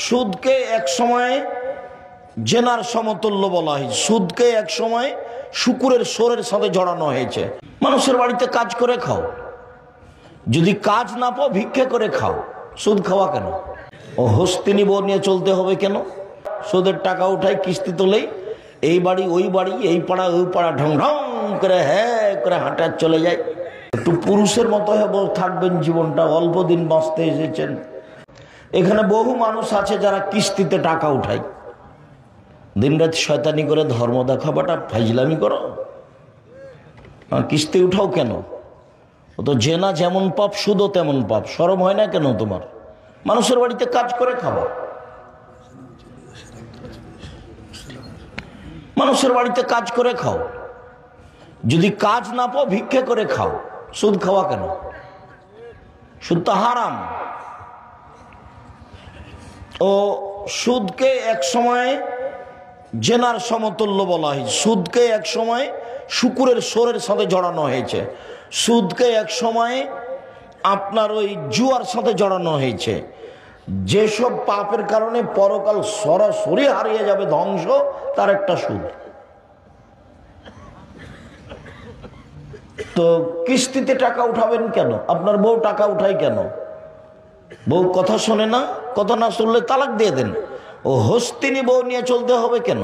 সুদকে এক সময় জেনার সমতুল্য বলা হয়। সুদকে এক সময় শুকুরের সোরের সাথে জড়ানো হয়েছে। মানুষের বাড়িতে কাজ করে খাও, যদি কাজ না পাও ভিক্ষে করে খাও। সুদ খাওয়া কেন? ও হস্তিনী বউ নিয়ে চলতে হবে কেন? সুদের টাকা উঠাই কিস্তি তোলেই এই বাড়ি ওই বাড়ি, এই পাড়া ওই পাড়া, ঢং ঢং করে হ্যাঁ করে হাঁটা চলে যায়। একটু পুরুষের মতো থাকবেন, জীবনটা অল্প দিন বাঁচতে এসেছেন। এখানে বহু মানুষ আছে যারা কিস্তিতে টাকা উঠায়, দিনরাত শয়তানি করে ধর্ম দেখাবাটা ফাইজলামি করো। কিস্তি উঠাও কেন? ও তো জেনা যেমন পাপ, সুদও তেমন পাপ। শরম হয় না কেন তোমার? মানুষের বাড়িতে কাজ করে খাওয়া, মানুষের বাড়িতে কাজ করে খাও, যদি কাজ না পাও ভিক্ষে করে খাও। সুদ খাওয়া কেন? সুদ তো হারাম। ও সুদকে এক সময় জেনার সমতুল্য বলা হয়। সুদকে এক সময় শুকুরের সোরের সাথে জড়ানো হয়েছে। সুদকে এক সময় আপনার ওই জুয়ার সাথে জড়ানো হয়েছে। যেসব পাপের কারণে পরকাল সরাসরি হারিয়ে যাবে, ধ্বংস, তার একটা সুদ। তো কিস্তিতে টাকা উঠাবেন কেন? আপনার বউ টাকা উঠায় কেন? বউ কথা শোনে না, কথা না শুনলে তালাক দিয়ে দেন। ও হস্তিনী বউ নিয়ে চলতে হবে কেন?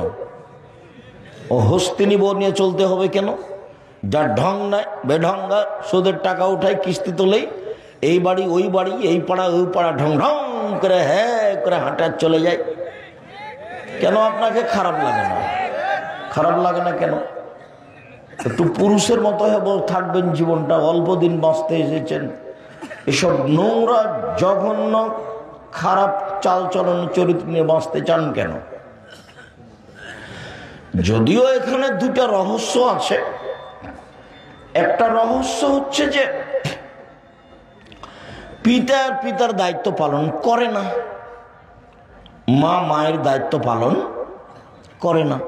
ও হস্তিনী বউ নিয়ে চলতে হবে কেন? যার ঢং নাই, বেঢঙ্গা, সুদের টাকা উঠায় কিস্তি তোলেই এই বাড়ি ওই বাড়ি, এই পাড়া ওই পাড়া, ঢং ঢং করে হ্যাঁ করে হাঁটা চলে যায়। কেন আপনাকে খারাপ লাগে না? খারাপ লাগে না কেন? একটু পুরুষের মতো থাকবেন, জীবনটা অল্প দিন বাঁচতে এসেছেন। এসব নোংরা জঘন্য খারাপ চালচলন চরিত্র নিয়ে বাঁচতে চান কেন? যদিও এখানে দুটা রহস্য আছে। একটা রহস্য হচ্ছে যে পিতার দায়িত্ব পালন করে না, মা মায়ের দায়িত্ব পালন করে না।